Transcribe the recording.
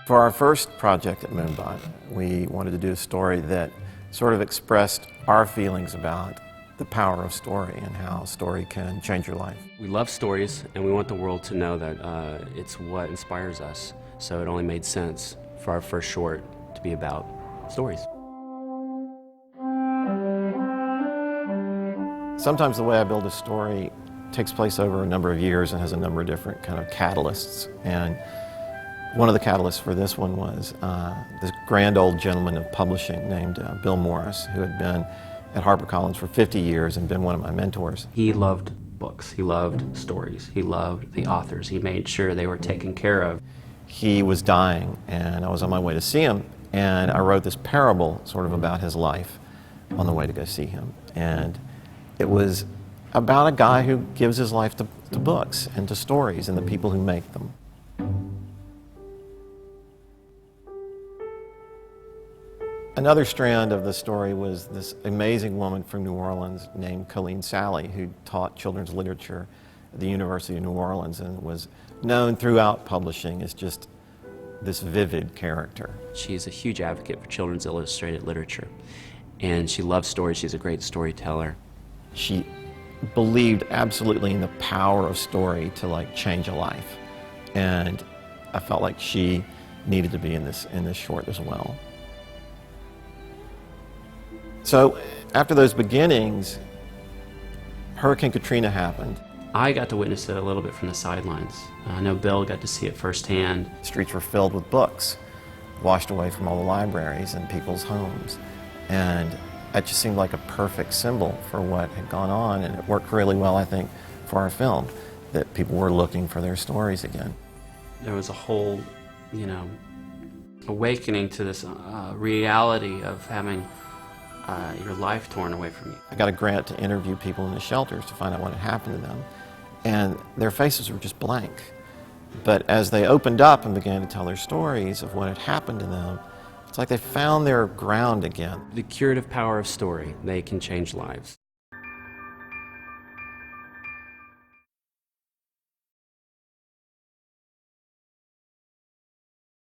For our first project at Moonbot, we wanted to do a story that sort of expressed our feelings about the power of story and how story can change your life. We love stories, and we want the world to know that it's what inspires us. So it only made sense for our first short to be about stories. Sometimes the way I build a story takes place over a number of years and has a number of different kind of catalysts. And one of the catalysts for this one was this grand old gentleman of publishing named Bill Morris, who had been at HarperCollins for 50 years and been one of my mentors. He loved books. He loved stories. He loved the authors. He made sure they were taken care of. He was dying, and I was on my way to see him, and I wrote this parable sort of about his life on the way to go see him. And it was about a guy who gives his life to books and to stories and the people who make them. Another strand of the story was this amazing woman from New Orleans named Colleen Sally, who taught children's literature at the University of New Orleans and was known throughout publishing as just this vivid character. She's a huge advocate for children's illustrated literature, and she loves stories. She's a great storyteller. She believed absolutely in the power of story to change a life, and I felt like she needed to be in this short as well. So after those beginnings, Hurricane Katrina happened. I got to witness it a little bit from the sidelines. I know Bill got to see it firsthand. The streets were filled with books, washed away from all the libraries and people's homes. And that just seemed like a perfect symbol for what had gone on, and it worked really well, I think, for our film, that people were looking for their stories again. There was a whole, awakening to this reality of having your life torn away from you. I got a grant to interview people in the shelters to find out what had happened to them, and their faces were just blank. But as they opened up and began to tell their stories of what had happened to them, it's like they found their ground again. The curative power of story, they can change lives.